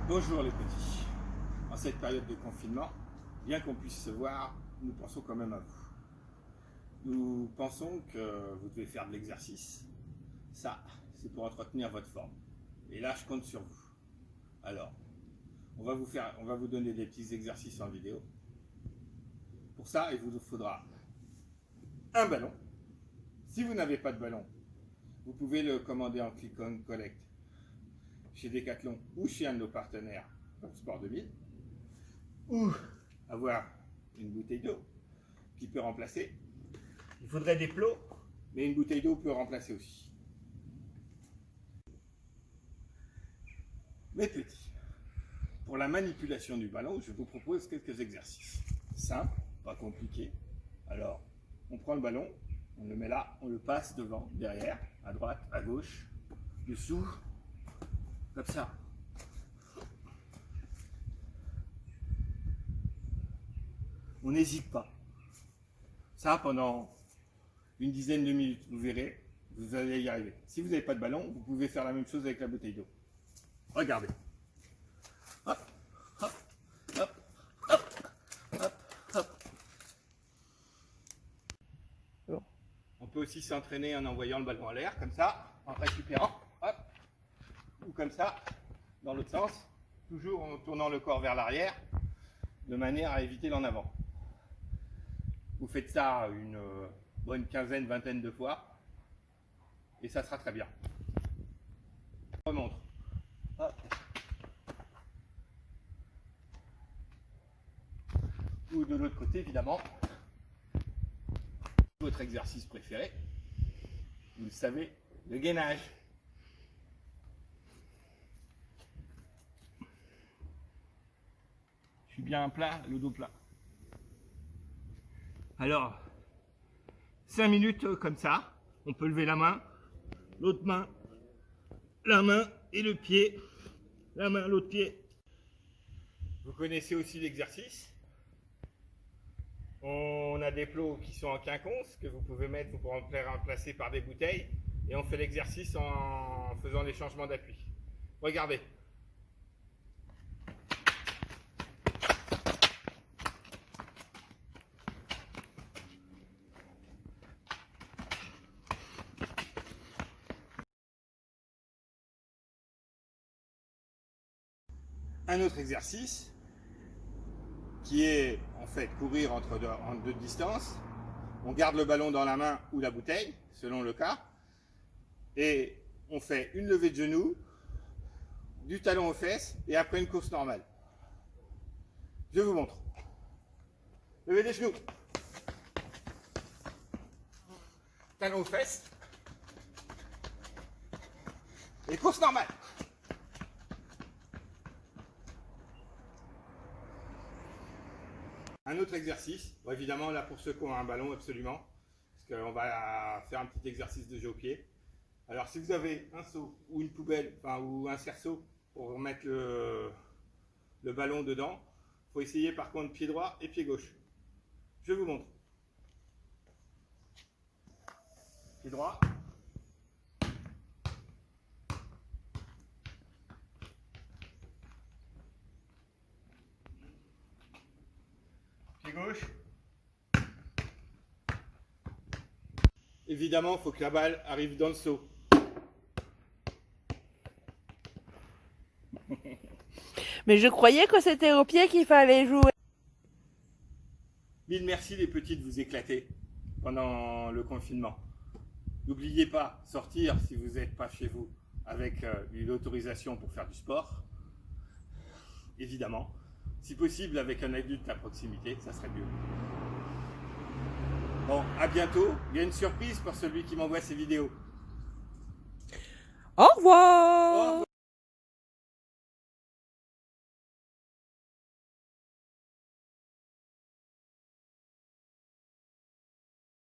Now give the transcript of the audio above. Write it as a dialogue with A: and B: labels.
A: Bonjour les petits. En cette période de confinement, bien qu'on puisse se voir, nous pensons quand même à vous. Nous pensons que vous devez faire de l'exercice. Ça, c'est pour entretenir votre forme. Et là, je compte sur vous. Alors, on va vous donner des petits exercices en vidéo. Pour ça, il vous faudra un ballon. Si vous n'avez pas de ballon, vous pouvez le commander en click on collect chez Decathlon ou chez un de nos partenaires comme Sport 2000, ou avoir une bouteille d'eau qui peut remplacer. Il faudrait des plots, mais une bouteille d'eau peut remplacer aussi. Mes petits, pour la manipulation du ballon, je vous propose quelques exercices simples, pas compliqués. Alors, on prend le ballon, on le met là, on le passe devant, derrière, à droite, à gauche, dessous, comme ça. On n'hésite pas. Ça pendant une dizaine de minutes, vous verrez, vous allez y arriver. Si vous n'avez pas de ballon, vous pouvez faire la même chose avec la bouteille d'eau. Regardez. Hop, hop, hop, hop, hop, hop. Bon. On peut aussi s'entraîner en envoyant le ballon en l'air, comme ça, en récupérant, hop, ou comme ça, dans l'autre sens, toujours en tournant le corps vers l'arrière, de manière à éviter l'en avant. Vous faites ça une bonne quinzaine, vingtaine de fois, et ça sera très bien. Je remonte. Hop. Ou de l'autre côté, évidemment. Votre exercice préféré, vous le savez, le gainage. Je suis bien plat, le dos plat. Alors, 5 minutes comme ça, on peut lever la main, l'autre main, la main et le pied, la main, l'autre pied. Vous connaissez aussi l'exercice. On a des plots qui sont en quinconce que vous pouvez mettre, vous pourrez les remplacer par des bouteilles. Et on fait l'exercice en faisant des changements d'appui. Regardez. Un autre exercice qui est en fait courir en deux distances. On garde le ballon dans la main ou la bouteille, selon le cas. Et on fait une levée de genoux, du talon aux fesses et après une course normale. Je vous montre. Levée des genoux. Talon aux fesses. Et course normale. Un autre exercice, bon, évidemment là pour ceux qui ont un ballon absolument, parce qu'on va faire un petit exercice de jeu au pied. Alors si vous avez un seau ou une poubelle, enfin, ou un cerceau pour mettre le ballon dedans, il faut essayer par contre pied droit et pied gauche. Je vous montre. Pied droit. Pied gauche. Évidemment, il faut que la balle arrive dans le seau.
B: Mais je croyais que c'était au pied qu'il fallait jouer.
A: Mille merci les petits de vous éclater pendant le confinement. N'oubliez pas, sortir si vous n'êtes pas chez vous avec une autorisation pour faire du sport. Évidemment. Si possible avec un adulte à proximité, ça serait mieux. Bon, à bientôt. Il y a une surprise pour celui qui m'envoie ces vidéos.
B: Au revoir.
A: Au revoir.